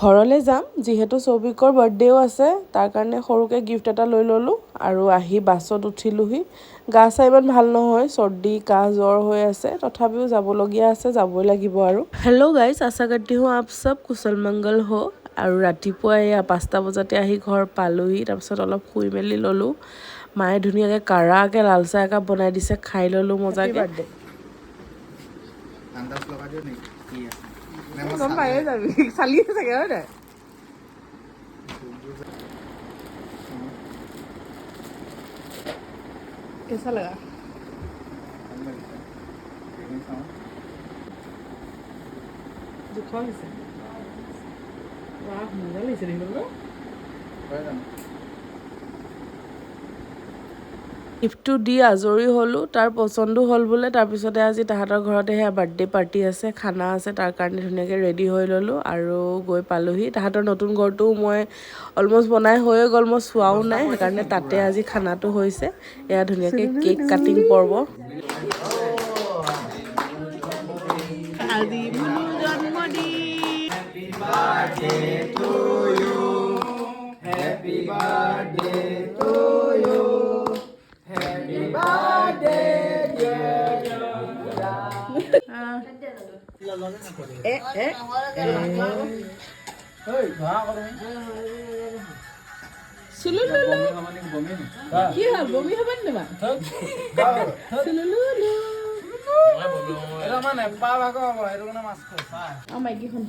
ঘৰলৈ যাম যিহেতু সৌভিকৰ বাৰ্থডেও আছে তাৰ কাৰণে সৰুকৈ গিফ্ট এটা লৈ ল'লোঁ আৰু আহি বাছত উঠিলোহি গা চা ইমান ভাল নহয় চৰ্দি কাহ জ্বৰ হৈ আছে তথাপিও যাবলগীয়া আছে যাবই লাগিব আৰু হেল্ল' গাইজ আশা करती हूँ आप सब कुशल मंगल हो আৰু ৰাতিপুৱা এয়া 5টা বজাতে আহি ঘৰ পালোহি তাৰপিছত অলপ শুই মেলি ল'লোঁ মায়ে ধুনীয়াকৈ কাৰাকৈ লাল চাহ একাপ বনাই দিছে খাই ল'লোঁ মজাকৈ আন্দাজ লগাই দিও নেকি কি আছে গম পায়ে যাবি চালি চাগে হয় নাই कैसा लगा दुखा হৈছে वाह মজা লাগিছে দেখোন গিফ্টটো দি আজৰি হ'লোঁ তাৰ পচন্দো হ'ল বোলে তাৰপিছতে আজি তাহাঁতৰ ঘৰতে সেয়া বাৰ্থডে পাৰ্টি আছে খানা আছে তাৰ কাৰণে ধুনীয়াকৈ ৰেডি হৈ ল'লোঁ আৰু গৈ পালোহি তাহাঁতৰ নতুন ঘৰটো মই অলমষ্ট বনাই হৈয়ে গ'ল মই চোৱাও নাই সেইকাৰণে তাতে আজি খানাটো হৈছে এয়া ধুনীয়াকৈ কেক কাটিং পৰ্ব আজি মোৰ জন্মদিন happy birthday to you happy birthday to you Happy birthday, dear Yoda. Sululu. Iya, bumi apa nih, Mak? Sululu. Itu mana? Papa kau apa? Itu mana masuk? Oh, my God.